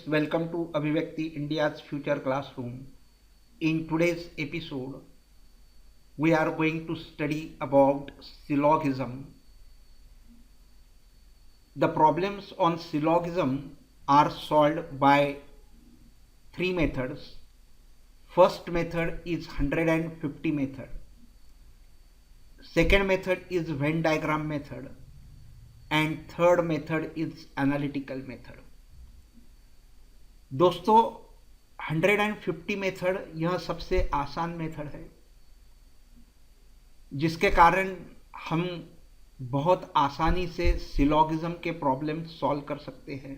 welcome to Abhivakti India's Future Classroom. In today's episode, we are going to study about syllogism. The problems on syllogism are solved by three methods. First method is 150 method. Second method is Venn diagram method. And third method is analytical method. दोस्तों 150 method यह सबसे आसान method है जिसके कारण हम बहुत आसानी से सिलोगिज्म के प्रॉब्लम सॉल्व कर सकते हैं।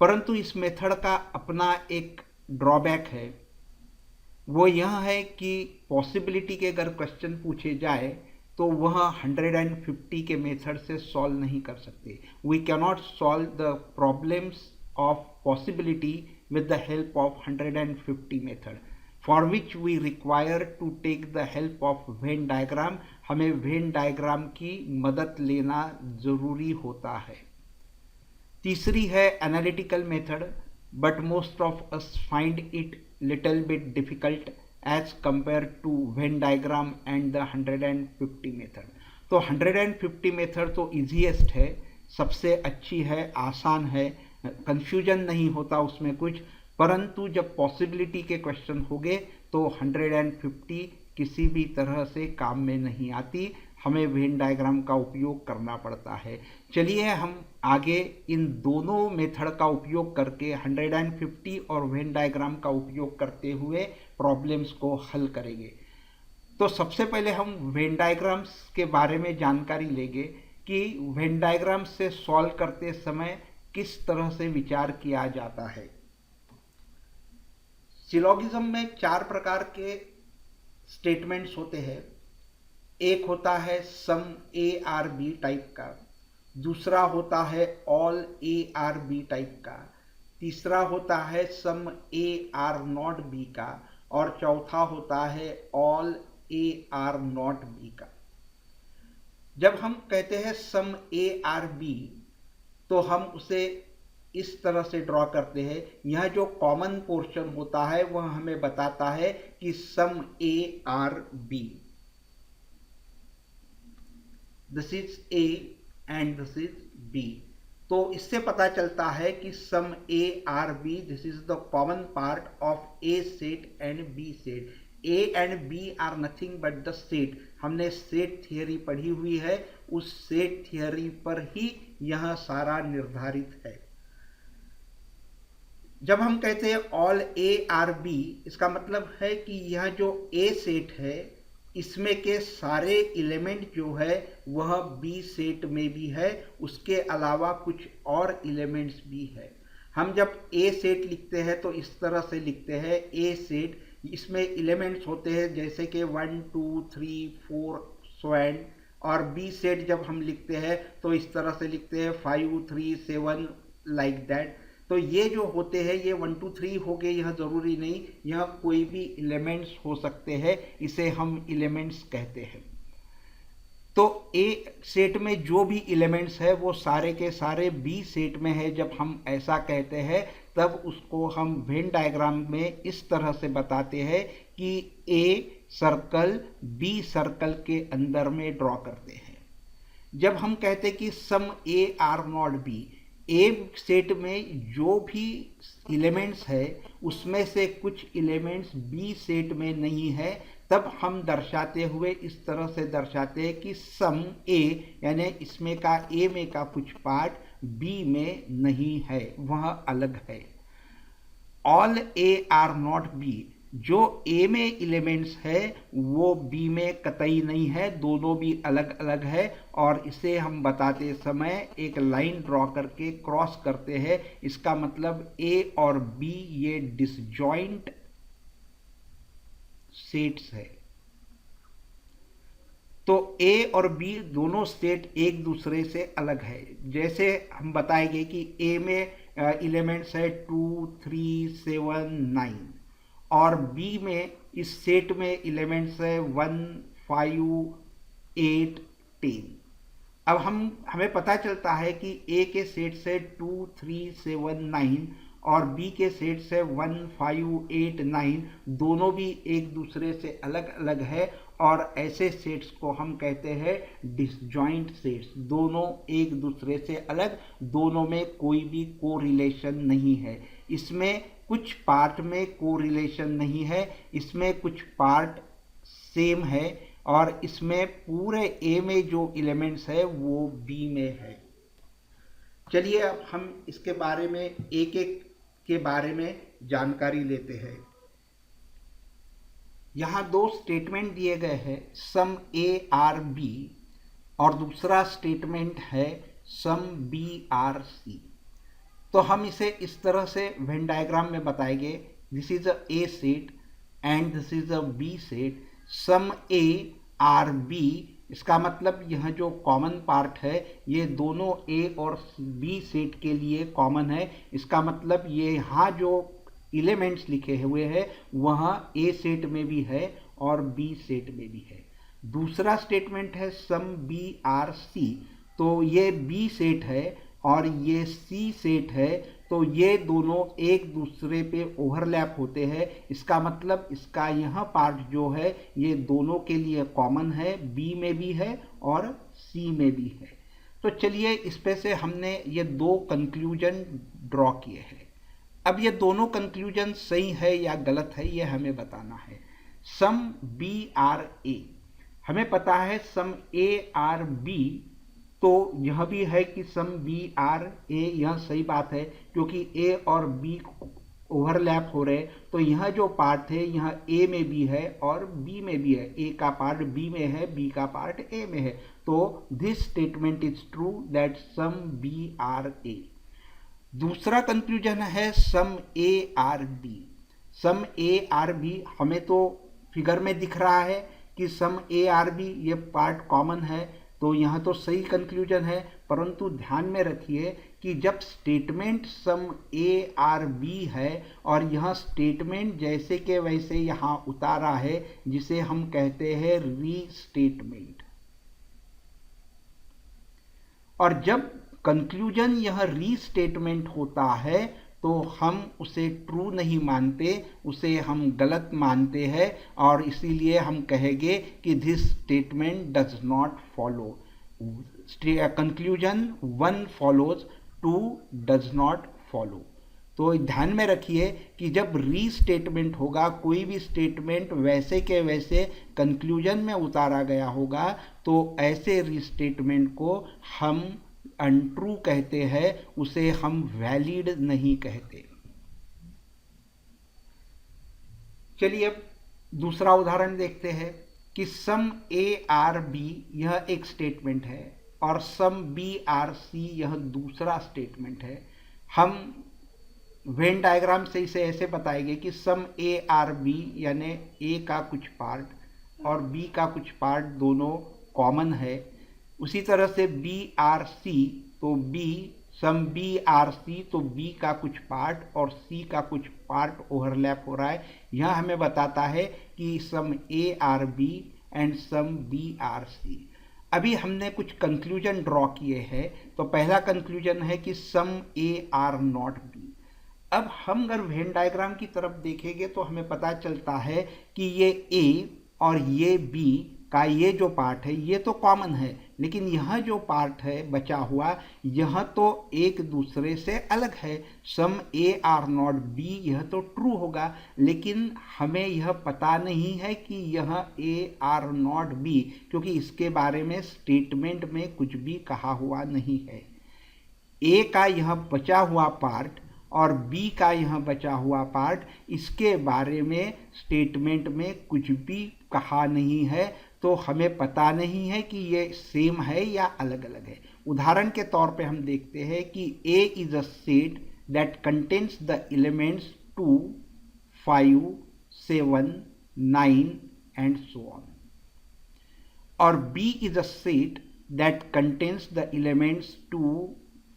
परंतु इस मेथड का अपना एक ड्रॉबैक है, वो यह है कि पॉसिबिलिटी के अगर क्वेश्चन पूछे जाए तो वह 150 के मेथड से सॉल्व नहीं कर सकते। We cannot solve the problems of possibility with the help of 150 method, for which we require to take the help of Venn diagram। हमें Venn diagram की मदद लेना जरूरी होता है। तीसरी है analytical method, but most of us find it little bit difficult as compared to Venn diagram and the 150 method। तो 150 मेथड तो इजीएस्ट है, सबसे अच्छी है, आसान है, कंफ्यूजन नहीं होता उसमें कुछ। परंतु जब पॉसिबिलिटी के क्वेश्चन होंगे तो 150 किसी भी तरह से काम में नहीं आती, हमें वेन डायग्राम का उपयोग करना पड़ता है। चलिए हम आगे इन दोनों मेथड का उपयोग करके 150 और वेन डायग्राम का उपयोग करते हुए प्रॉब्लम्स को हल करेंगे। तो सबसे पहले हम वेन डायग्राम्स के बारे में जानकारी लेंगे कि वेन डायग्राम से सॉल्व करते समय किस तरह से विचार किया जाता है। सिलोगिज्म में चार प्रकार के स्टेटमेंट्स होते हैं। एक होता है some A are B type का, दूसरा होता है all A are B type का, तीसरा होता है some A are not B का, और चौथा होता है all A are not B का। जब हम कहते हैं सम ए आर बी तो हम उसे इस तरह से ड्रॉ करते हैं। यह जो कॉमन पोर्शन होता है वह हमें बताता है कि some A are B, this is A and this is B. तो इससे पता चलता है कि some A are B, this is the common part of A set and B set. A and B are nothing but the set. हमने set theory पढ़ी हुई है, उस सेट थियरी पर ही यह सारा निर्धारित है। जब हम कहते हैं ऑल ए आर बी, इसका मतलब है कि यह जो ए सेट है इसमें के सारे एलिमेंट जो है वह बी सेट में भी है, उसके अलावा कुछ और एलिमेंट्स भी है। हम जब ए सेट लिखते हैं तो इस तरह से लिखते हैं ए सेट, इसमें एलिमेंट्स होते हैं जैसे कि 1 2 3 4 सो एंड। और बी सेट जब हम लिखते हैं तो इस तरह से लिखते हैं 5 3 7 लाइक दैट। तो ये जो होते हैं ये 1 2 3 हो गए, यह जरूरी नहीं, यह कोई भी एलिमेंट्स हो सकते हैं, इसे हम एलिमेंट्स कहते हैं। तो ए सेट में जो भी एलिमेंट्स है वो सारे के सारे बी सेट में है। जब हम ऐसा कहते हैं तब उसको हम वेन डायग्राम में इस तरह से बताते हैं कि ए सर्कल बी सर्कल के अंदर में ड्रॉ करते हैं। जब हम कहते हैं कि some A are not B, A set में जो भी एलिमेंट्स है उसमें से कुछ एलिमेंट्स बी सेट में नहीं है, तब हम दर्शाते हुए इस तरह से दर्शाते हैं कि सम ए, यानी इसमें का ए में का कुछ पार्ट बी में नहीं है, वह अलग है। All A are not B, जो ए में एलिमेंट्स है वो बी में कतई नहीं है, दोनों भी अलग अलग है। और इसे हम बताते समय एक लाइन ड्रॉ करके क्रॉस करते हैं, इसका मतलब ए और बी ये डिसजॉइंट सेट्स है। तो ए और बी दोनों सेट एक दूसरे से अलग है। जैसे हम बताएंगे कि ए में एलिमेंट्स है 2 3 7 9 और बी में इस सेट में एलिमेंट्स है 1 5 8 10। अब हमें पता चलता है कि ए के सेट से 2 3 7 9 और बी के सेट्स है 1, 5, 8, 9, दोनों भी एक दूसरे से अलग अलग है और ऐसे सेट्स को हम कहते हैं डिसजॉइंट सेट्स। दोनों एक दूसरे से अलग, दोनों में कोई भी कोरिलेशन नहीं है। इसमें कुछ पार्ट में कोरिलेशन नहीं है, इसमें कुछ पार्ट सेम है और इसमें पूरे ए में जो एलिमेंट्स है वो बी में है। चलिए अब हम इसके बारे में एक एक के बारे में जानकारी लेते हैं। यहाँ दो स्टेटमेंट दिए गए हैं, सम ए आर बी और दूसरा स्टेटमेंट है सम बी आर सी। तो हम इसे इस तरह से वेन डायग्राम में बताएंगे, this is a A set and this is a B set, some A are B, इसका मतलब यह जो कॉमन पार्ट है ये दोनों ए और बी सेट के लिए कॉमन है। इसका मतलब ये यहाँ जो एलिमेंट्स लिखे हुए हैं वह ए सेट में भी है और बी सेट में भी है। दूसरा स्टेटमेंट है सम बी आर सी, तो ये बी सेट है और ये सी सेट है, तो ये दोनों एक दूसरे पे ओवरलैप होते हैं। इसका मतलब इसका यह पार्ट जो है ये दोनों के लिए कॉमन है, बी में भी है और सी में भी है। तो चलिए इस पे से हमने ये दो कंक्लूजन ड्रॉ किए हैं। अब ये दोनों कंक्लूजन सही है या गलत है ये हमें बताना है। सम बी आर ए, हमें पता है सम ए आर बी, तो यह भी है कि सम बी आर ए, यह सही बात है क्योंकि ए और बी ओवरलैप हो रहे, तो यह जो पार्ट है यह ए में भी है और बी में भी है। ए का पार्ट बी में है, बी का पार्ट ए में है, तो this statement is true that some B are A. दूसरा कंक्लूजन है some A are B. Some A are B हमें तो फिगर में दिख रहा है कि सम ए आर बी ये पार्ट कॉमन है, तो यहाँ तो सही कंक्लूजन है, परंतु ध्यान में रखिए कि जब statement some A are B है और यह स्टेटमेंट जैसे के वैसे यहाँ उतारा है जिसे हम कहते हैं रीस्टेटमेंट, और जब कंक्लूजन यह रीस्टेटमेंट होता है तो हम उसे ट्रू नहीं मानते, उसे हम गलत मानते हैं और इसीलिए हम कहेंगे कि this statement does not follow. Conclusion 1 follows, 2 does not follow. तो ध्यान में रखिए कि जब रीस्टेटमेंट होगा, कोई भी स्टेटमेंट वैसे के वैसे कंक्लूजन में उतारा गया होगा, तो ऐसे रीस्टेटमेंट को हम अनट्रू कहते हैं, उसे हम वैलिड नहीं कहते। चलिए अब दूसरा उदाहरण देखते हैं कि सम ए आर बी यह एक स्टेटमेंट है और सम बी आर सी यह दूसरा स्टेटमेंट है। हम वेन डायग्राम से इसे ऐसे बताएंगे कि सम ए आर बी यानी ए का कुछ पार्ट और बी का कुछ पार्ट दोनों कॉमन है। उसी तरह से बी आर सी, तो B some B are C, तो बी का कुछ पार्ट और सी का कुछ पार्ट ओवरलैप हो रहा है। यह हमें बताता है कि some A are B and some B are C. अभी हमने कुछ कंक्लूजन ड्रॉ किए हैं, तो पहला कंक्लूजन है कि some A are not B. अब हम अगर वेन डायग्राम की तरफ देखेंगे तो हमें पता चलता है कि ये ए और ये बी का ये जो पार्ट है ये तो कॉमन है, लेकिन यह जो पार्ट है बचा हुआ यह तो एक दूसरे से अलग है। Some A are not B यह तो ट्रू होगा, लेकिन हमें यह पता नहीं है कि यह ए आर नॉट बी, क्योंकि इसके बारे में स्टेटमेंट में कुछ भी कहा हुआ नहीं है। ए का यह बचा हुआ पार्ट और बी का यह बचा हुआ पार्ट, इसके बारे में स्टेटमेंट में कुछ भी कहा नहीं है, तो हमें पता नहीं है कि ये सेम है या अलग अलग है। उदाहरण के तौर पे हम देखते हैं कि A is a set that contains the elements 2, 5, 7, 9 and so on, और B is a set that contains the elements 2,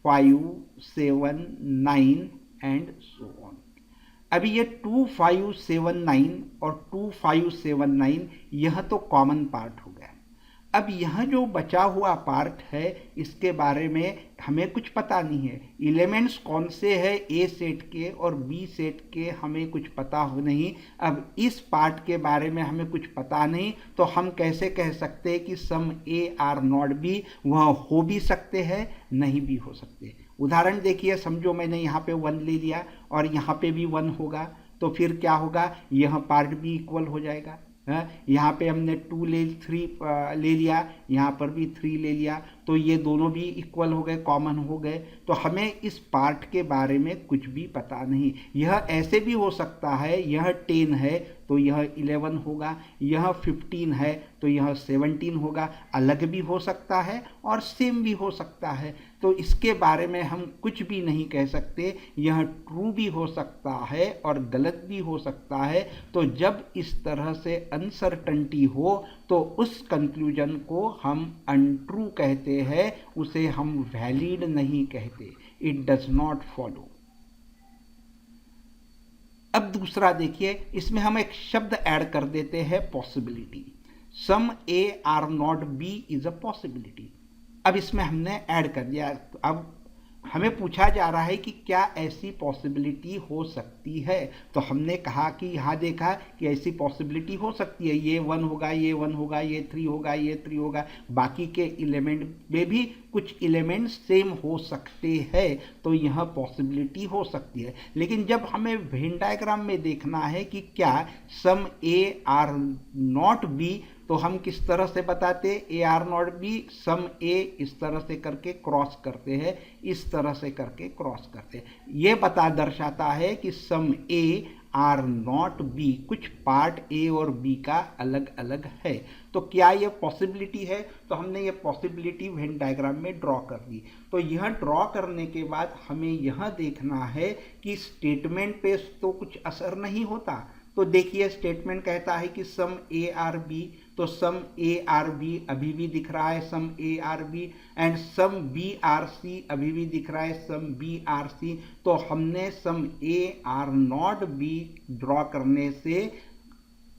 5, 7, 9 and so on. अभी ये 2, 5, 7, 9 और 2, 5, 7, 9 यह तो कॉमन पार्ट हो गया, अब यह जो बचा हुआ पार्ट है इसके बारे में हमें कुछ पता नहीं है। एलिमेंट्स कौन से हैं ए सेट के और बी सेट के हमें कुछ पता हो नहीं। अब इस पार्ट के बारे में हमें कुछ पता नहीं तो हम कैसे कह सकते हैं कि some A are not B, वह हो भी सकते हैं नहीं भी हो सकते। उदाहरण देखिए, समझो मैंने यहाँ पे 1 ले लिया और यहाँ पे भी 1 होगा, तो फिर क्या होगा, यह पार्ट भी इक्वल हो जाएगा। यहाँ पे हमने 2 3 ले लिया, यहाँ पर भी 3 ले लिया, तो ये दोनों भी इक्वल हो गए, कॉमन हो गए। तो हमें इस पार्ट के बारे में कुछ भी पता नहीं। यह ऐसे भी हो सकता है, यह 10 है तो यह 11 होगा, यह 15 है तो यह 17 होगा, अलग भी हो सकता है और सेम भी हो सकता है। तो इसके बारे में हम कुछ भी नहीं कह सकते। यह ट्रू भी हो सकता है और गलत भी हो सकता है। तो जब इस तरह से अनसर्टेनिटी हो तो उस कंक्लूजन को हम अनट्रू कहते हैं, उसे हम वैलिड नहीं कहते। It does not follow. अब दूसरा देखिए, इसमें हम एक शब्द ऐड कर देते हैं, possibility. Some A are not B is a possibility. अब इसमें हमने ऐड कर दिया। अब हमें पूछा जा रहा है कि क्या ऐसी पॉसिबिलिटी हो सकती है, तो हमने कहा कि यहाँ देखा कि ऐसी पॉसिबिलिटी हो सकती है, ये 1 होगा, ये 1 होगा, ये 3 होगा, ये 3 होगा, बाकी के एलिमेंट में भी कुछ एलिमेंट सेम हो सकते हैं, तो यह पॉसिबिलिटी हो सकती है। लेकिन जब हमें वेन डायग्राम में देखना है कि क्या some A are not B, तो हम किस तरह से बताते, A are not B some A इस तरह से करके क्रॉस करते हैं, इस तरह से करके क्रॉस करते हैं। ये दर्शाता है कि some A are not B, कुछ पार्ट ए और बी का अलग अलग है। तो क्या ये पॉसिबिलिटी है, तो हमने ये पॉसिबिलिटी वेन डायग्राम में ड्रॉ कर दी। तो यह ड्रॉ करने के बाद हमें यह देखना है कि स्टेटमेंट पे तो कुछ असर नहीं होता। तो देखिए, स्टेटमेंट कहता है कि सम ए आर बी, तो सम ए आर बी अभी भी दिख रहा है, some A are B, and some B are C अभी भी दिख रहा है, सम बी आर सी। तो हमने some A are not B draw करने से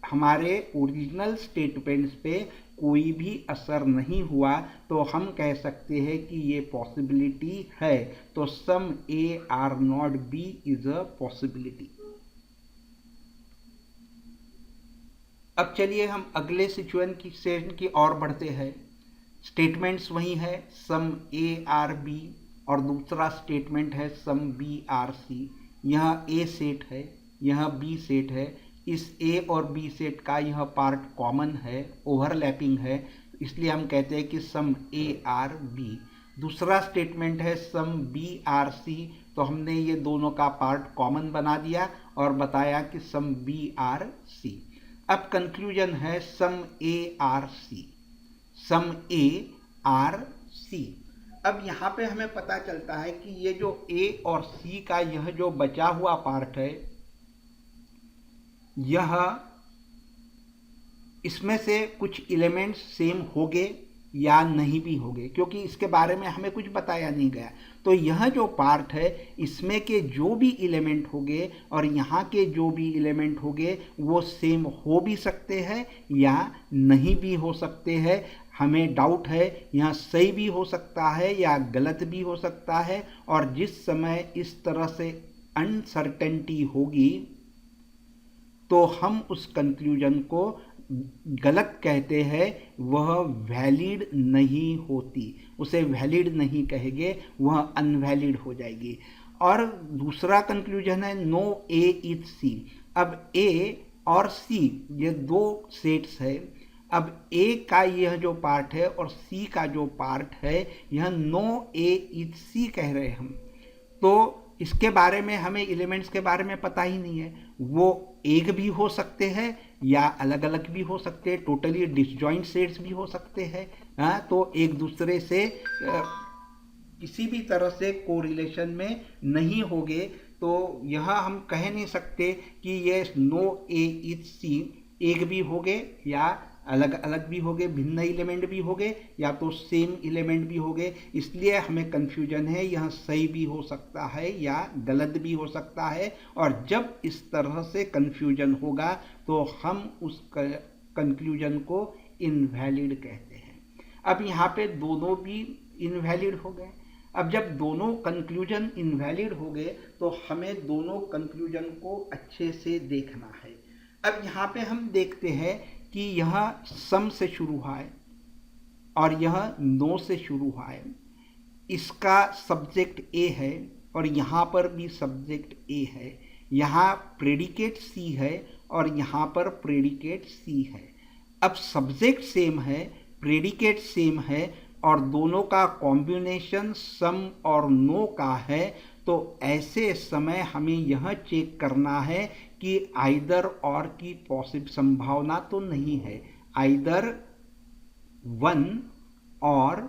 हमारे ओरिजिनल स्टेटमेंट्स पे कोई भी असर नहीं हुआ, तो हम कह सकते हैं कि ये पॉसिबिलिटी है। तो some A are not B is a possibility. अब चलिए हम अगले सिचुएशन की ओर बढ़ते हैं। स्टेटमेंट्स वही है, सम ए आर बी, और दूसरा स्टेटमेंट है सम बी आर सी। यह ए सेट है, यह बी सेट है। इस ए और बी सेट का यह पार्ट कॉमन है, ओवरलैपिंग है, इसलिए हम कहते हैं कि सम ए आर बी। दूसरा स्टेटमेंट है सम बी आर सी, तो हमने ये दोनों का पार्ट कॉमन बना दिया और बताया कि सम बी आर सी। अब कंक्लूजन है some A are C, some A are सी। अब यहाँ पे हमें पता चलता है कि ये जो ए और सी का यह जो बचा हुआ पार्ट है, यह इसमें से कुछ एलिमेंट्स सेम होंगे या नहीं भी होंगे, क्योंकि इसके बारे में हमें कुछ बताया नहीं गया। तो यह जो पार्ट है, इसमें के जो भी एलिमेंट होंगे और यहाँ के जो भी एलिमेंट होंगे वो सेम हो भी सकते हैं या नहीं भी हो सकते हैं। हमें डाउट है, यहाँ सही भी हो सकता है या गलत भी हो सकता है। और जिस समय इस तरह से अनसर्टेनिटी होगी तो हम उस कंक्लूजन को गलत कहते हैं, वह वैलिड नहीं होती, उसे वैलिड नहीं कहेंगे, वह अनवैलिड हो जाएगी। और दूसरा कंक्लूजन है नो ए इज सी। अब ए और सी ये दो सेट्स है। अब ए का यह जो पार्ट है और सी का जो पार्ट है, यह नो ए इज सी कह रहे हैं हम। तो इसके बारे में हमें एलिमेंट्स के बारे में पता ही नहीं है, वो एक भी हो सकते हैं या अलग अलग भी हो सकते हैं, टोटली डिसजॉइंट सेट्स भी हो सकते हैं। तो एक दूसरे से किसी भी तरह से कोरिलेशन में नहीं होंगे। तो यह हम कह नहीं सकते कि ये नो ए इज सी एक भी होंगे या अलग अलग भी होंगे, भिन्न एलिमेंट भी होंगे या तो सेम एलिमेंट भी होंगे। इसलिए हमें कंफ्यूजन है, यह सही भी हो सकता है या गलत भी हो सकता है। और जब इस तरह से कंफ्यूजन होगा तो हम उस कंक्लूजन को इनवैलिड कहते हैं। अब यहाँ पे दोनों भी इनवैलिड हो गए। अब जब दोनों कंक्लूजन इनवैलिड हो गए तो हमें दोनों कंक्लूजन को अच्छे से देखना है। अब यहाँ पे हम देखते हैं कि यह सम से शुरू हुआ है और यह नो से शुरू हुआ है। इसका सब्जेक्ट ए है और यहाँ पर भी सब्जेक्ट ए है। यहाँ प्रेडिकेट सी है और यहाँ पर प्रेडिकेट सी है। अब सब्जेक्ट सेम है, प्रेडिकेट सेम है और दोनों का कॉम्बिनेशन सम और नो का है, तो ऐसे समय हमें यह चेक करना है कि आइदर और की पॉसिबल संभावना तो नहीं है, आइदर 1 और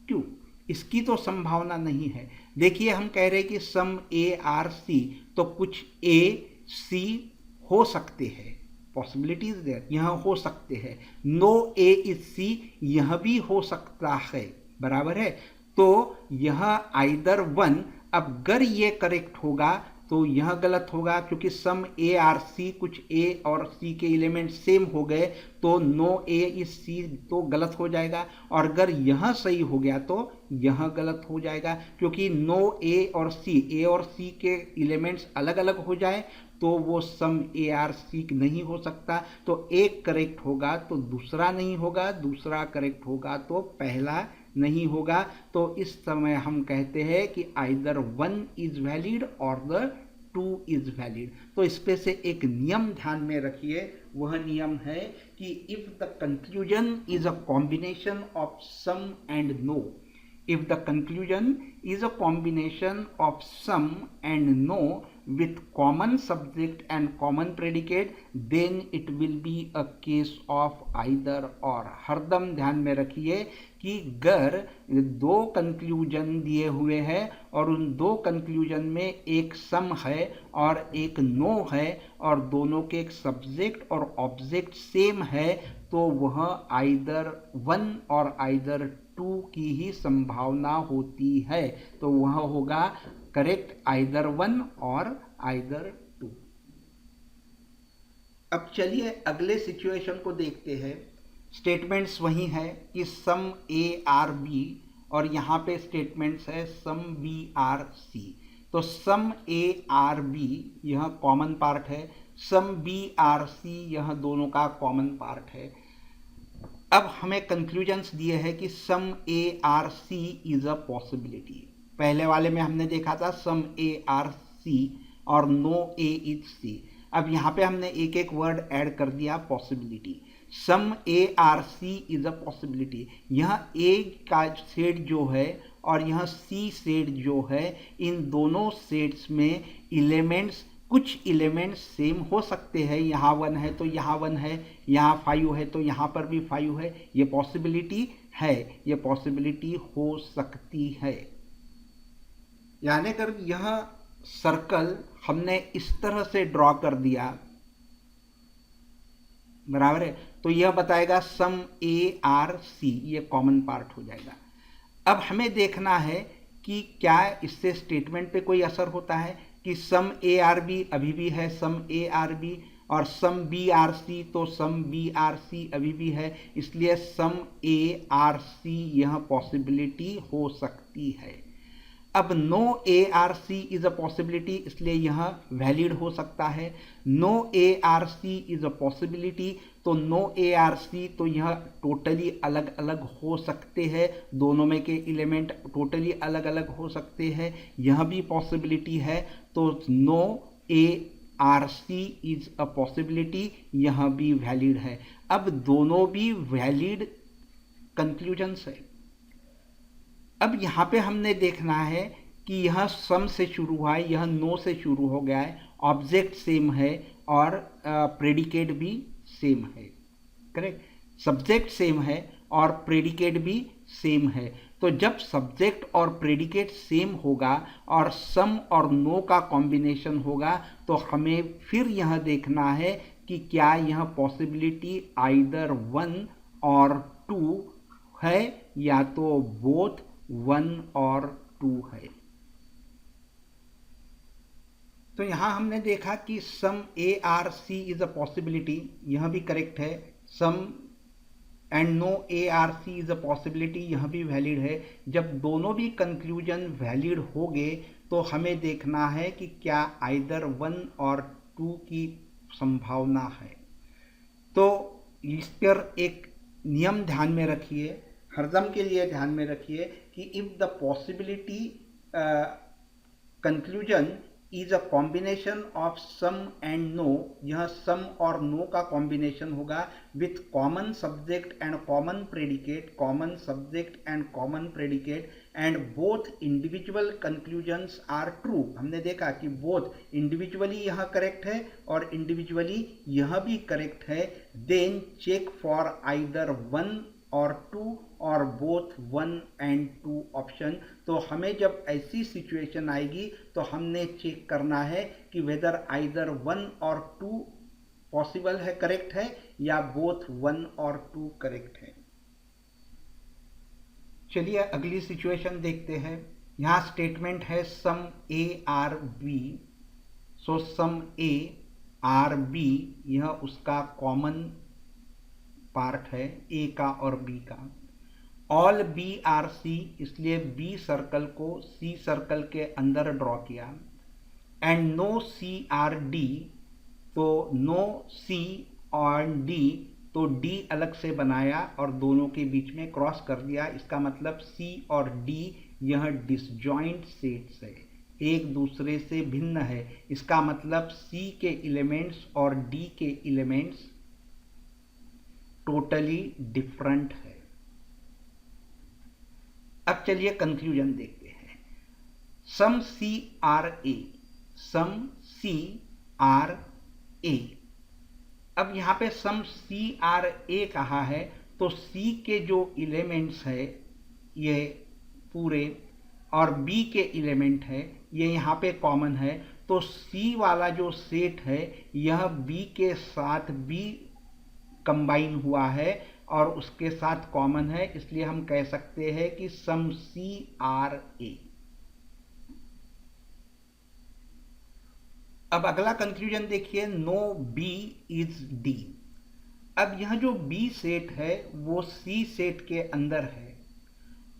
2 इसकी तो संभावना नहीं है। देखिए हम कह रहे हैं कि सम ए आर सी, तो कुछ ए सी हो सकते हैं, पॉसिबिलिटीज देयर, यह हो सकते हैं। नो ए इज सी, यह भी हो सकता है, बराबर है। तो यह आइदर 1, अब अगर ये करेक्ट होगा तो यह गलत होगा, क्योंकि सम ए आर सी, कुछ ए और सी के एलिमेंट सेम हो गए, तो नो ए इज सी तो गलत हो जाएगा। और अगर यह सही हो गया तो यह गलत हो जाएगा, क्योंकि नो ए और सी के एलिमेंट्स अलग अलग हो जाए तो वो सम ए आर सी नहीं हो सकता। तो एक करेक्ट होगा तो दूसरा नहीं होगा, दूसरा करेक्ट होगा तो पहला नहीं होगा। तो इस समय हम कहते हैं कि आइदर 1 इज वैलिड और द 2 इज वैलिड। तो इस पे से एक नियम ध्यान में रखिए, वह नियम है कि if the conclusion is a combination of some and no, if the conclusion is a combination of sum and no with common subject and common predicate, then it will be a case of either or। हरदम ध्यान में रखिए कि अगर दो conclusion दिए हुए हैं और उन दो कंक्लूजन में एक सम है और एक नो है और दोनों के एक सब्जेक्ट और ऑब्जेक्ट सेम है, तो वह आइदर 1 और आइदर 2 की ही संभावना होती है। तो वह होगा करेक्ट आइदर 1 और आइदर 2। अब चलिए अगले सिचुएशन को देखते हैं। स्टेटमेंट्स वही है कि सम ए आर बी और यहाँ पे स्टेटमेंट्स है सम बी आर सी। तो सम ए आर बी यह कॉमन पार्ट है, सम बी आर सी यह दोनों का कॉमन पार्ट है। अब हमें कंक्लूजन्स दिए हैं कि some A are C is a possibility. पहले वाले में हमने देखा था सम ए आर सी और नो ए इज सी। अब यहाँ पे हमने एक एक वर्ड ऐड कर दिया, possibility. Some A are C is a possibility. यह ए का सेट जो है और यह सी सेट जो है, इन दोनों सेट्स में एलिमेंट्स, कुछ एलिमेंट्स सेम हो सकते हैं। यहाँ 1 है तो यहाँ 1 है, यहाँ 5 है तो यहाँ पर भी 5 है। ये पॉसिबिलिटी है, ये पॉसिबिलिटी हो सकती है। यानी कर यह सर्कल हमने इस तरह से ड्रॉ कर दिया, बराबर है। तो यह बताएगा सम ए आर सी, ये कॉमन पार्ट हो जाएगा। अब हमें देखना है कि क्या इससे स्टेटमेंट पे कोई असर होता है कि सम ए आर बी अभी भी है सम ए आर बी, और सम बी आर सी तो सम बी आर सी अभी भी है, इसलिए सम ए आर सी यह पॉसिबिलिटी हो सकती है। अब no A are C is a possibility, इसलिए यह वैलिड हो सकता है। No A are C is a possibility, तो नो ए आर सी तो यह टोटली अलग अलग हो सकते हैं, दोनों में के एलिमेंट टोटली अलग अलग हो सकते हैं, यह भी पॉसिबिलिटी है। तो no A are C is a possibility, यह भी वैलिड है। अब दोनों भी वैलिड कंक्लूजन्स है। अब यहाँ पे हमने देखना है कि यह सम से शुरू हुआ है, यह नो से शुरू हो गया है, ऑब्जेक्ट सेम है और प्रेडिकेट भी सेम है, करेक्ट। सब्जेक्ट सेम है और प्रेडिकेट भी सेम है। तो जब सब्जेक्ट और प्रेडिकेट सेम होगा और सम और नो का कॉम्बिनेशन होगा, तो हमें फिर यह देखना है कि क्या यह पॉसिबिलिटी आइदर 1 और 2 है या तो बोथ 1 और 2 है। तो यहां हमने देखा कि some A are C is a possibility, यह भी करेक्ट है। Some and no A are C is a possibility, यह भी वैलिड है। जब दोनों भी कंक्लूजन वैलिड हो गए तो हमें देखना है कि क्या आइदर 1 और 2 की संभावना है। तो इस पर एक नियम ध्यान में रखिए, हरदम के लिए ध्यान में रखिए कि if the possibility conclusion is a combination of some and no, यह सम और नो का कॉम्बिनेशन होगा with common subject and common predicate, common subject and common predicate, and both individual conclusions are true. हमने देखा कि both individually यह correct है और इंडिविजुअली यह भी करेक्ट है। देन चेक फॉर आइदर 1 और 2 और बोथ 1 एंड 2 ऑप्शन। तो हमें जब ऐसी सिचुएशन आएगी तो हमने चेक करना है कि वेदर आइदर 1 और 2 पॉसिबल है, करेक्ट है, या बोथ 1 और 2 करेक्ट है। चलिए अगली सिचुएशन देखते हैं। यहाँ स्टेटमेंट है some A are B. So some A are B, यह उसका कॉमन पार्ट है ए का और बी का। ऑल बी आर सी, इसलिए बी सर्कल को सी सर्कल के अंदर ड्रॉ किया। And no C are D, तो नो सी और डी, तो डी अलग से बनाया और दोनों के बीच में क्रॉस कर दिया। इसका मतलब सी और डी यह डिसजॉइंट सेट्स है, एक दूसरे से भिन्न है। इसका मतलब सी के एलिमेंट्स और डी के एलिमेंट्स टोटली डिफरेंट है। अब चलिए कंक्लूजन देखते हैं। Some C R A, some C are A. अब यहां पे सम सी आर ए कहा है तो सी के जो एलिमेंट्स है ये पूरे और बी के एलिमेंट है ये यहां पे कॉमन है। तो सी वाला जो सेट है यह बी के साथ बी कंबाइन हुआ है और उसके साथ कॉमन है, इसलिए हम कह सकते हैं कि सम सी आर ए। अब अगला कंक्लूजन देखिए, नो बी इज डी। अब यह जो बी सेट है वो सी सेट के अंदर है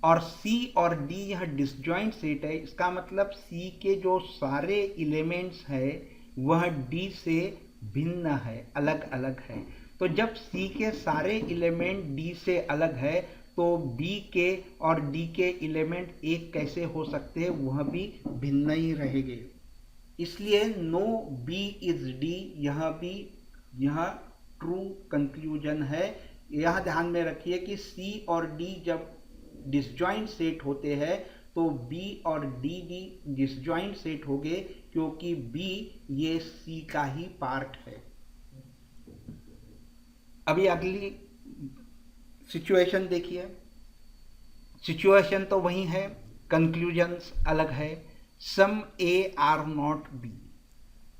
और सी और डी यह डिसजॉइंट सेट है। इसका मतलब सी के जो सारे एलिमेंट्स है वह डी से भिन्न है, अलग अलग है। तो जब सी के सारे एलिमेंट डी से अलग है तो बी के और डी के एलिमेंट एक कैसे हो सकते हैं, वह भी भिन्न ही रहेंगे। इसलिए नो बी इज डी यह ट्रू कंक्लूजन है। यह ध्यान में रखिए कि सी और डी जब डिसजॉइंट सेट होते हैं तो बी और डी भी डिसजॉइंट सेट हो गए क्योंकि बी ये सी का ही पार्ट है। अभी अगली सिचुएशन देखिए। सिचुएशन तो वही है, कंक्लूजन्स अलग है। Some A are not B,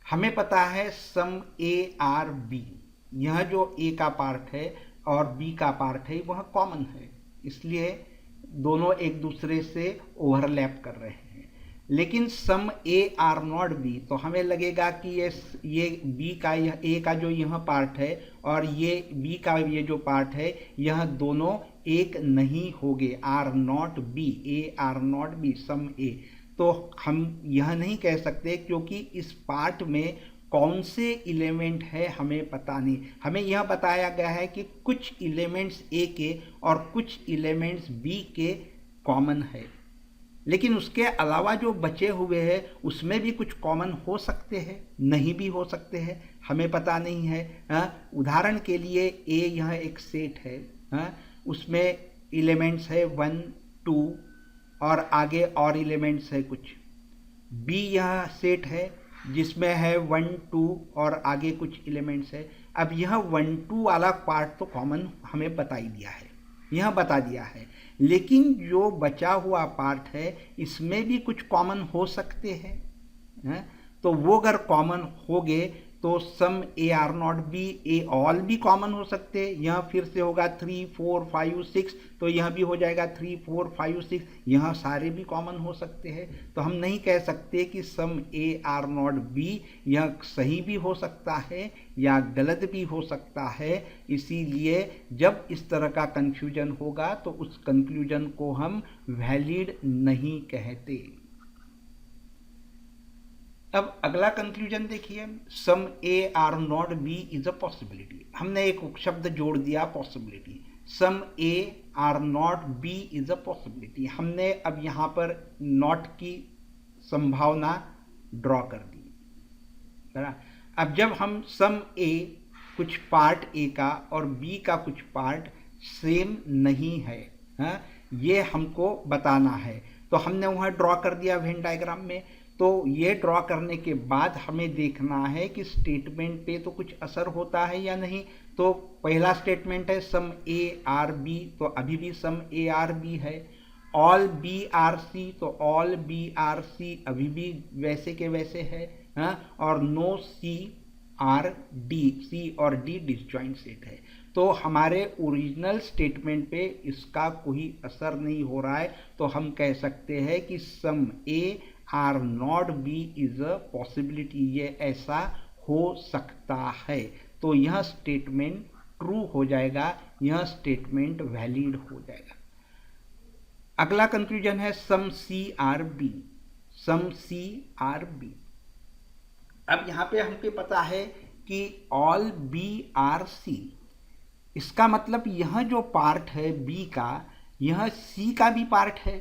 हमें पता है सम ए आर बी, यह जो ए का पार्ट है और बी का पार्ट है वह कॉमन है, इसलिए दोनों एक दूसरे से ओवरलैप कर रहे हैं। लेकिन सम ए आर नॉट बी, तो हमें लगेगा कि ये बी का यह ए का जो यह पार्ट है और ये बी का ये जो पार्ट है यह दोनों एक नहीं होंगे, are not B, A are not B some A. तो हम यह नहीं कह सकते क्योंकि इस पार्ट में कौन से एलिमेंट है हमें पता नहीं। हमें यह बताया गया है कि कुछ एलिमेंट्स ए के और कुछ एलिमेंट्स बी के कॉमन है, लेकिन उसके अलावा जो बचे हुए हैं उसमें भी कुछ कॉमन हो सकते हैं, नहीं भी हो सकते हैं, हमें पता नहीं है। उदाहरण के लिए ए यह एक सेट है, उसमें एलिमेंट्स है 1 2 और आगे और एलिमेंट्स है कुछ। बी यह सेट है जिसमें है 1 2 और आगे कुछ एलिमेंट्स है। अब यह 1 2 वाला पार्ट तो कॉमन हमें बता ही दिया है, यह बता दिया है, लेकिन जो बचा हुआ पार्ट है इसमें भी कुछ कॉमन हो सकते हैं। तो वो अगर कॉमन हो गए तो some A are not B, A all भी कॉमन हो सकते हैं। यह फिर से होगा 3 4 5 6, तो यह भी हो जाएगा 3 4 5 6, यह सारे भी कॉमन हो सकते हैं। तो हम नहीं कह सकते कि some A are not B यह सही भी हो सकता है या गलत भी हो सकता है। इसीलिए जब इस तरह का कंफ्यूजन होगा तो उस कंक्लूजन को हम वैलिड नहीं कहते। अब अगला कंक्लूजन देखिए, some A are not B is a possibility. हमने एक शब्द जोड़ दिया possibility, some A are not B is a possibility. हमने अब यहां पर नॉट की संभावना ड्रॉ कर दी। अब जब हम सम ए, कुछ पार्ट ए का और बी का कुछ पार्ट सेम नहीं है, ये हमको बताना है, तो हमने वहां ड्रॉ कर दिया वेन डायग्राम में। तो ये ड्रॉ करने के बाद हमें देखना है कि स्टेटमेंट पे तो कुछ असर होता है या नहीं। तो पहला स्टेटमेंट है सम ए आर बी, तो अभी भी सम ए आर बी है। ऑल बी आर सी, तो ऑल बी आर सी अभी भी वैसे के वैसे है, और नो सी आर डी, सी और डी डिसजॉइंट सेट है। तो हमारे ओरिजिनल स्टेटमेंट पे इसका कोई असर नहीं हो रहा है, तो हम कह सकते हैं कि some A are not B is a possibility, ये ऐसा हो सकता है। तो यह स्टेटमेंट ट्रू हो जाएगा, यह स्टेटमेंट वैलिड हो जाएगा। अगला कंक्लूजन है some C are B, some C are B. अब यहां पे हमको पता है कि ऑल बी आर सी, इसका मतलब यह जो पार्ट है बी का, यह सी का भी पार्ट है।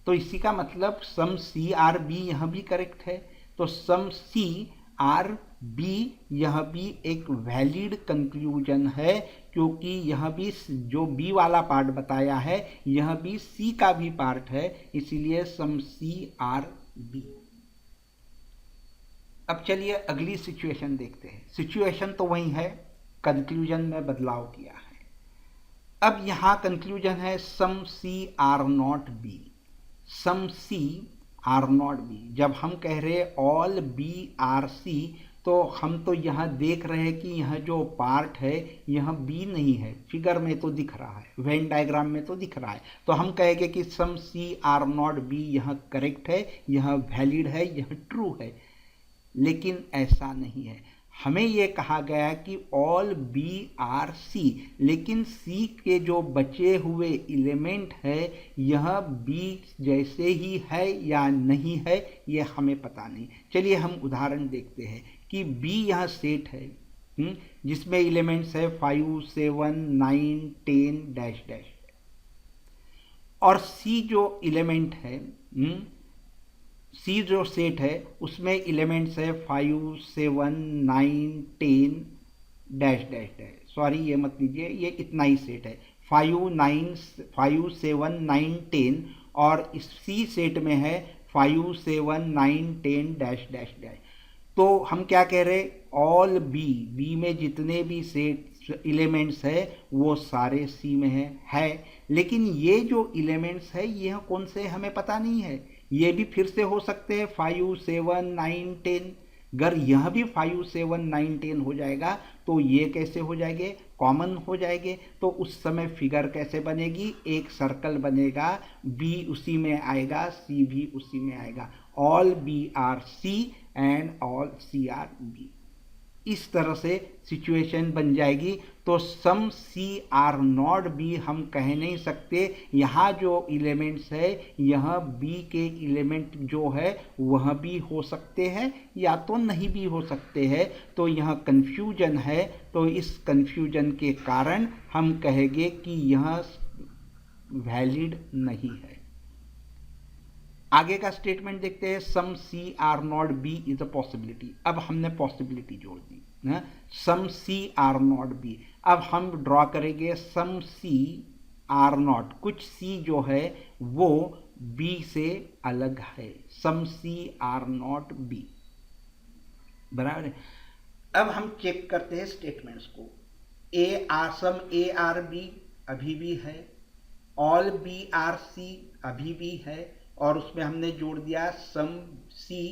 तो इसी का मतलब सम सी आर बी यह भी करेक्ट है। तो सम सी आर बी यह भी एक वैलिड कंक्लूजन है, क्योंकि यह भी जो बी वाला पार्ट बताया है यह भी सी का भी पार्ट है, इसीलिए सम सी आर बी। अब चलिए अगली सिचुएशन देखते हैं। सिचुएशन तो वही है, कंक्लूजन में बदलाव किया है। अब यहां कंक्लूजन है some C are not B, some C are not B. जब हम कह रहे ऑल बी आर सी, तो हम तो यहां देख रहे हैं कि यह जो पार्ट है यह बी नहीं है, फिगर में तो दिख रहा है, वेन डायग्राम में तो दिख रहा है। तो हम कहेंगे कि सम सी आर नॉट बी यह करेक्ट है, यह वैलिड है, यह ट्रू है। लेकिन ऐसा नहीं है, हमें यह कहा गया कि ऑल बी आर सी, लेकिन सी के जो बचे हुए एलिमेंट है यह बी जैसे ही है या नहीं है, यह हमें पता नहीं। चलिए हम उदाहरण देखते हैं कि बी यह सेट है जिसमें एलिमेंट्स है 5 7 9 10 डैश डैश, और सी जो एलिमेंट है, सी जो सेट है उसमें एलिमेंट्स है 5 7 9 10 डैश डैश डैश, सॉरी ये मत लीजिए, ये इतना ही सेट है 5 7 9 10, और इस सी सेट में है 5 7 9 10 डैश डैश डैश। तो हम क्या कह रहे, ऑल बी में जितने भी सेट एलिमेंट्स है वो सारे सी में है। लेकिन ये जो एलिमेंट्स है यह कौन से हमें पता नहीं है, ये भी फिर से हो सकते हैं 5 7 9 10। अगर यह भी 5 7 9 10 हो जाएगा तो ये कैसे हो जाएंगे, कॉमन हो जाएंगे। तो उस समय फिगर कैसे बनेगी, एक सर्कल बनेगा, बी उसी में आएगा, सी भी उसी में आएगा, all B are C and all C are B. इस तरह से सिचुएशन बन जाएगी। तो some C are not B हम कह नहीं सकते, यहाँ जो एलिमेंट्स है यह बी के एलिमेंट जो है वह भी हो सकते हैं या तो नहीं भी हो सकते हैं। तो यह कंफ्यूजन है, तो इस कंफ्यूजन के कारण हम कहेंगे कि यह वैलिड नहीं है। आगे का स्टेटमेंट देखते हैं, some C are not B is a possibility. अब हमने पॉसिबिलिटी जोड़ दी, some C are not B. अब हम ड्रॉ करेंगे सम सी आर नॉट, कुछ सी जो है वो बी से अलग है, some C are not B, बराबर है। अब हम चेक करते हैं स्टेटमेंट्स को। A are, some A are B अभी भी है, ऑल बी आर सी अभी भी है, और उसमें हमने जोड़ दिया सम सी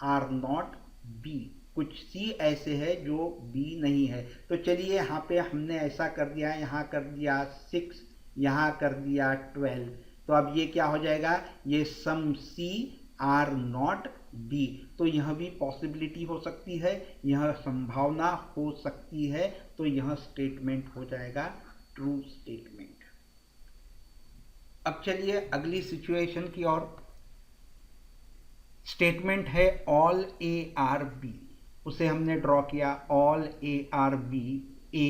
आर नॉट बी, कुछ सी ऐसे है जो बी नहीं है। तो चलिए यहाँ पे हमने ऐसा कर दिया, यहाँ कर दिया 6, यहाँ कर दिया 12। तो अब ये क्या हो जाएगा, ये सम सी आर नॉट बी। तो यह भी पॉसिबिलिटी हो सकती है, यह संभावना हो सकती है, तो यह स्टेटमेंट हो जाएगा ट्रू स्टेटमेंट। अब चलिए अगली सिचुएशन की ओर। स्टेटमेंट है ऑल ए आर बी, उसे हमने ड्रॉ किया, all A are B, A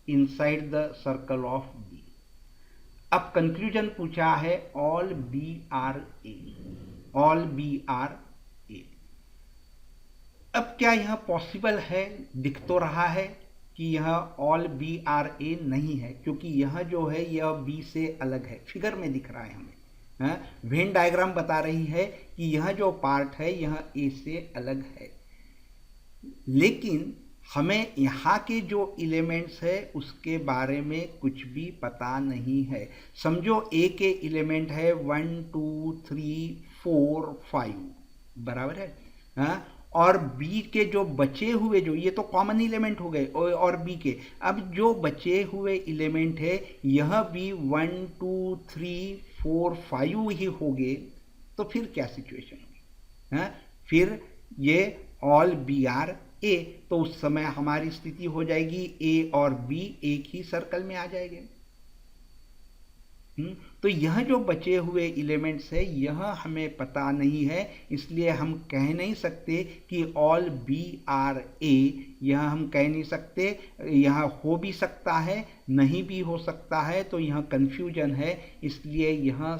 inside the circle of B. अब कंक्लूजन पूछा है all B are A, all B are A. अब क्या यह पॉसिबल है? दिख तो रहा है कि यह ऑल बी आर ए नहीं है, क्योंकि यह जो है यह बी से अलग है, फिगर में दिख रहा है हमें। वेन डायग्राम बता रही है कि यह जो पार्ट है यह ए से अलग है, लेकिन हमें यहाँ के जो एलिमेंट्स है उसके बारे में कुछ भी पता नहीं है। समझो ए के एलिमेंट है 1 2 3 4 5, बराबर है, और बी के जो बचे हुए, जो ये तो कॉमन एलिमेंट हो गए और बी के, अब जो बचे हुए एलिमेंट है यह भी 1 2 3 4 5 ही हो गए। तो फिर क्या सिचुएशन होगी? फिर ये ऑल बी आर ए, तो उस समय हमारी स्थिति हो जाएगी ए और बी एक ही सर्कल में आ जाएंगे। तो यह जो बचे हुए एलिमेंट्स है यह हमें पता नहीं है, इसलिए हम कह नहीं सकते कि ऑल बी आर ए, यह हम कह नहीं सकते। यह हो भी सकता है, नहीं भी हो सकता है, तो यह कंफ्यूजन है, इसलिए यह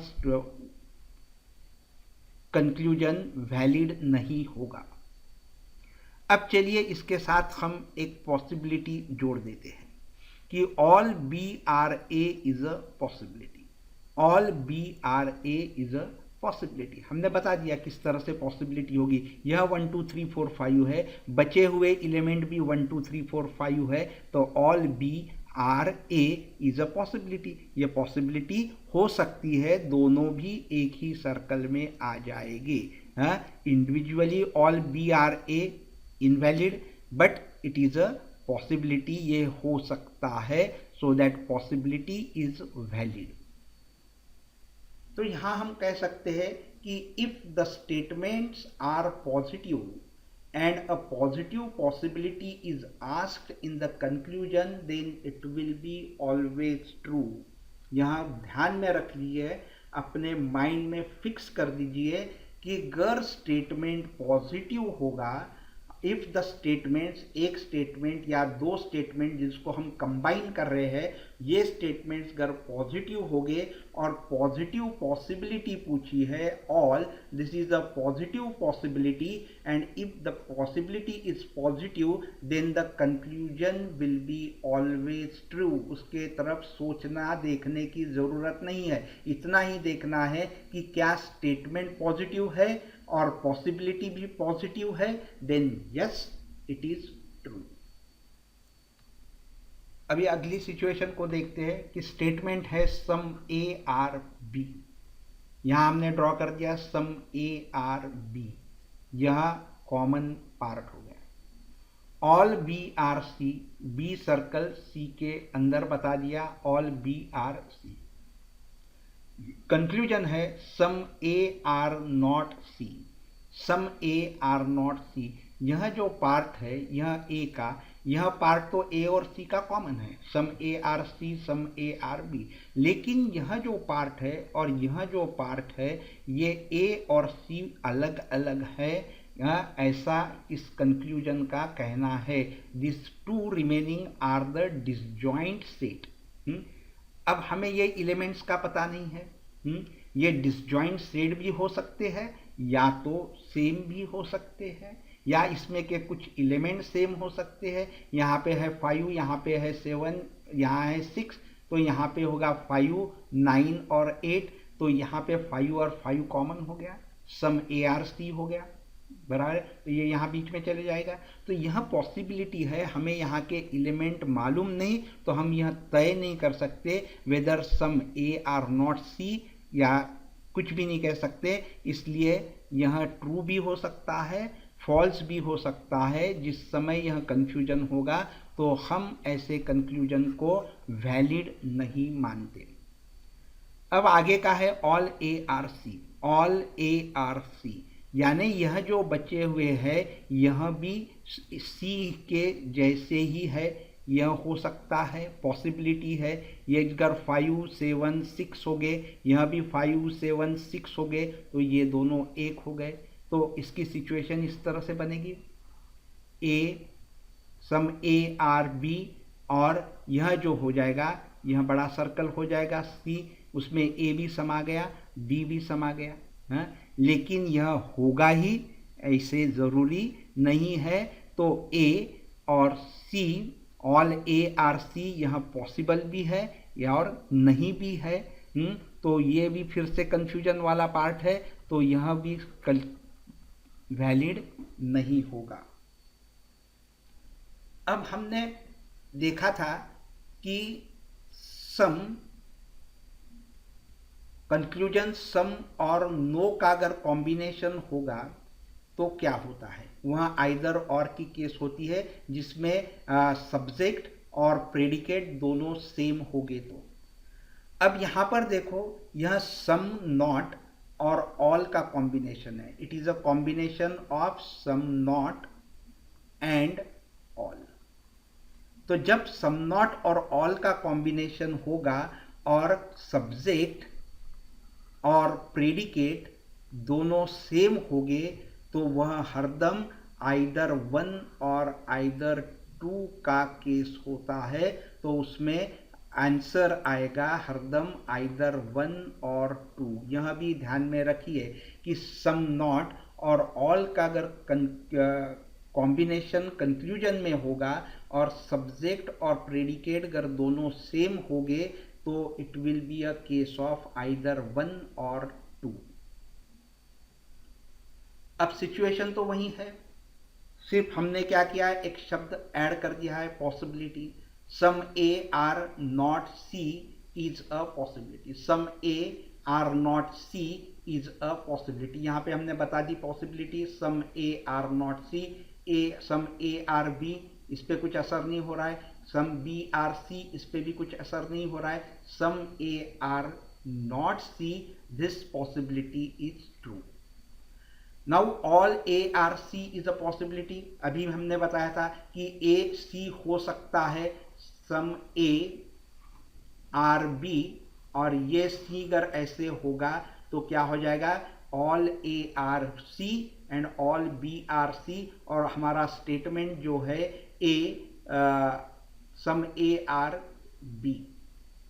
कंक्लूजन वैलिड नहीं होगा। अब चलिए इसके साथ हम एक पॉसिबिलिटी जोड़ देते हैं कि all B are A is a possibility. All B are A is a possibility हमने बता दिया किस तरह से पॉसिबिलिटी होगी। यह 1 2 3 4 5 है, बचे हुए एलिमेंट भी 1 2 3 4 5 है, तो all B are A is a possibility. यह पॉसिबिलिटी हो सकती है, दोनों भी एक ही सर्कल में आ जाएंगे। Individually all B are A invalid, but it is a possibility, ये हो सकता है, so that possibility is valid. तो यहां हम कह सकते हैं कि if the statements are positive and a positive possibility is asked in the conclusion, then it will be always true. यहां ध्यान में रख लीजिए, अपने माइंड में फिक्स कर दीजिए कि अगर स्टेटमेंट पॉजिटिव होगा, इफ द स्टेटमेंट्स, एक स्टेटमेंट या दो स्टेटमेंट जिसको हम कंबाइन कर रहे हैं, ये स्टेटमेंट्स अगर पॉजिटिव हो गए और पॉजिटिव पॉसिबिलिटी पूछी है all, this is a positive possibility, and if the possibility is positive then the conclusion will be always true. उसके तरफ सोचना देखने की जरूरत नहीं है, इतना ही देखना है कि क्या स्टेटमेंट पॉजिटिव है और पॉसिबिलिटी भी पॉजिटिव है, then yes it is true. अभी अगली सिचुएशन को देखते हैं कि स्टेटमेंट है सम ए आर बी। यहां हमने ड्रॉ कर दिया सम ए आर बी, यह कॉमन पार्ट हो गया। All B are C, B circle C के अंदर बता दिया, all B are C. Conclusion है some A are not C, some A are not C. यह जो पार्ट है यह ए का, यह पार्ट तो ए और सी का कॉमन है, some A are C some A are B, लेकिन यह जो पार्ट है और यह जो पार्ट है ये ए और सी अलग अलग है, ऐसा इस कंक्लूजन का कहना है। This two remaining are the disjoint set. अब हमें ये एलिमेंट्स का पता नहीं है, ये डिसजॉइंट सेट भी हो सकते हैं या तो सेम भी हो सकते हैं, या इसमें के कुछ एलिमेंट सेम हो सकते हैं। यहाँ पे है 5, यहाँ पे है 7, यहाँ है 6, तो यहाँ पे होगा 5 9 और 8, तो यहाँ पे 5 और 5 कॉमन हो गया, सम ए आर सी हो गया, बराबर। तो ये यहाँ बीच में चले जाएगा। तो यह पॉसिबिलिटी है, हमें यहाँ के एलिमेंट मालूम नहीं, तो हम यह तय नहीं कर सकते whether some A are not C, या कुछ भी नहीं कह सकते, इसलिए यह ट्रू भी हो सकता है, फॉल्स भी हो सकता है। जिस समय यह कंफ्यूजन होगा तो हम ऐसे कंक्लूजन को वैलिड नहीं मानते। अब आगे का है all A are C. All A are C यानी यह जो बचे हुए हैं यह भी सी के जैसे ही है, यह हो सकता है, पॉसिबिलिटी है। ये अगर 5 7 6 हो गए, यह भी 5 7 6 हो गए, तो ये दोनों एक हो गए। तो इसकी सिचुएशन इस तरह से बनेगी, ए सम ए आर बी, और यह जो हो जाएगा यह बड़ा सर्कल हो जाएगा सी, उसमें ए भी समा गया, बी भी समा गया। हाँ, लेकिन यह होगा ही ऐसे ज़रूरी नहीं है। तो ए और सी, ऑल ए आर सी, यह पॉसिबल भी है और नहीं भी है। तो ये भी फिर से कंफ्यूजन वाला पार्ट है, तो यह भी वैलिड नहीं होगा। अब हमने देखा था कि सम, कंक्लूजन सम और नो का अगर कॉम्बिनेशन होगा तो क्या होता है, वहाँ आइदर और की केस होती है जिसमें सब्जेक्ट और प्रेडिकेट दोनों सेम हो गए। तो अब यहाँ पर देखो, यह सम नॉट और ऑल का कॉम्बिनेशन है। It is a combination of some not and all. तो जब सम नॉट और ऑल का कॉम्बिनेशन होगा और सब्जेक्ट और प्रेडिकेट दोनों सेम होंगे तो वह हरदम आइदर 1 और आइदर 2 का केस होता है। तो उसमें आंसर आएगा हरदम आइदर 1 और 2। यह भी ध्यान में रखिए कि सम नॉट और ऑल का अगर कॉम्बिनेशन कंक्लूजन में होगा और सब्जेक्ट और प्रेडिकेट अगर दोनों सेम होंगे तो it will be a case of either 1 और 2। अब सिचुएशन तो वही है, सिर्फ हमने क्या किया है, एक शब्द ऐड कर दिया है, possibility. Some A are not C is a possibility. Some A are not C is a possibility. यहां पे हमने बता दी possibility, some A are not C, some A are B, इस पे कुछ असर नहीं हो रहा है। सम बी आर सी, इस पे भी कुछ असर नहीं हो रहा है। Some A are not C, this possibility is true. Now all A are C is a possibility. अभी हमने बताया था कि ए सी हो सकता है, सम ए आर बी, और ये सी अगर ऐसे होगा तो क्या हो जाएगा, all A are C and all B are C. और हमारा स्टेटमेंट जो है ए सम ए आर बी,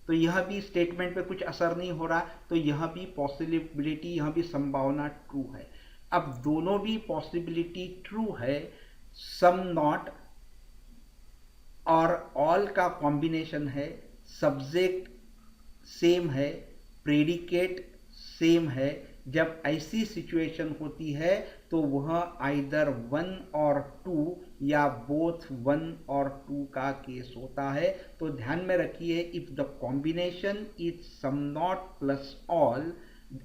तो यह भी स्टेटमेंट पे कुछ असर नहीं हो रहा, तो यह भी पॉसिबिलिटी, यह भी संभावना ट्रू है। अब दोनों भी पॉसिबिलिटी ट्रू है। सम नॉट और ऑल का कॉम्बिनेशन है, सब्जेक्ट सेम है, प्रेडिकेट सेम है। जब ऐसी सिचुएशन होती है तो वह आइदर 1 और 2 या बोथ 1 और 2 का केस होता है। तो ध्यान में रखिए, if the combination is some not plus all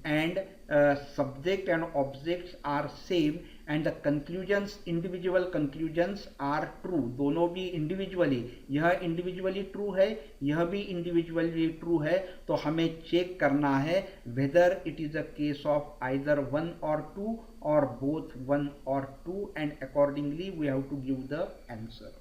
and subject and objects are same and the conclusions, individual conclusions are true। दोनों भी इंडिविजुअली, यह इंडिविजुअली ट्रू है, यह भी इंडिविजुअली ट्रू है। तो हमें चेक करना है whether it is a case of either 1 और 2 और बोथ 1 और 2 and accordingly we have to give the answer।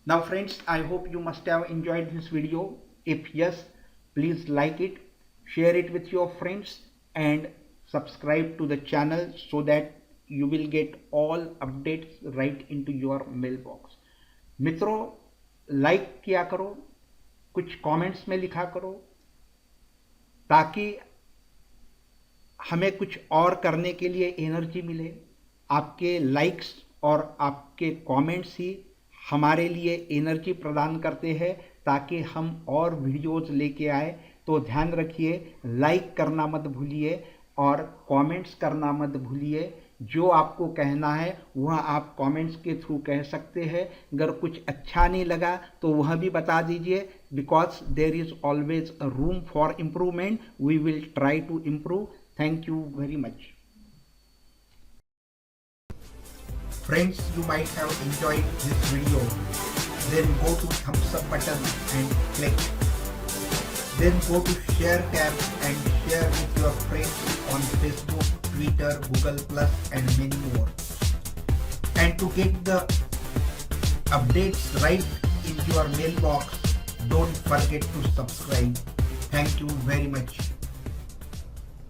Now friends, I hope you must have enjoyed this video. If yes, please like it, share it with your friends and subscribe to the channel so that you will get all updates right into your mailbox। मित्रों, like किया करो, कुछ comments में लिखा करो, ताकि हमें कुछ और करने के लिए एनर्जी मिले। आपके लाइक्स और आपके कमेंट्स ही हमारे लिए एनर्जी प्रदान करते हैं ताकि हम और वीडियोस लेके आए। तो ध्यान रखिए, लाइक करना मत भूलिए और कमेंट्स करना मत भूलिए। जो आपको कहना है वह आप कमेंट्स के थ्रू कह सकते हैं। अगर कुछ अच्छा नहीं लगा तो वह भी बता दीजिए, because there is always a room for improvement. We will try to improve. Thank you very much. Friends, you might have enjoyed this video. Then go to thumbs up button and click. Then go to share tab and share with your friends on Facebook, Twitter, Google Plus and many more. And to get the updates right in your mailbox, don't forget to subscribe. Thank you very much.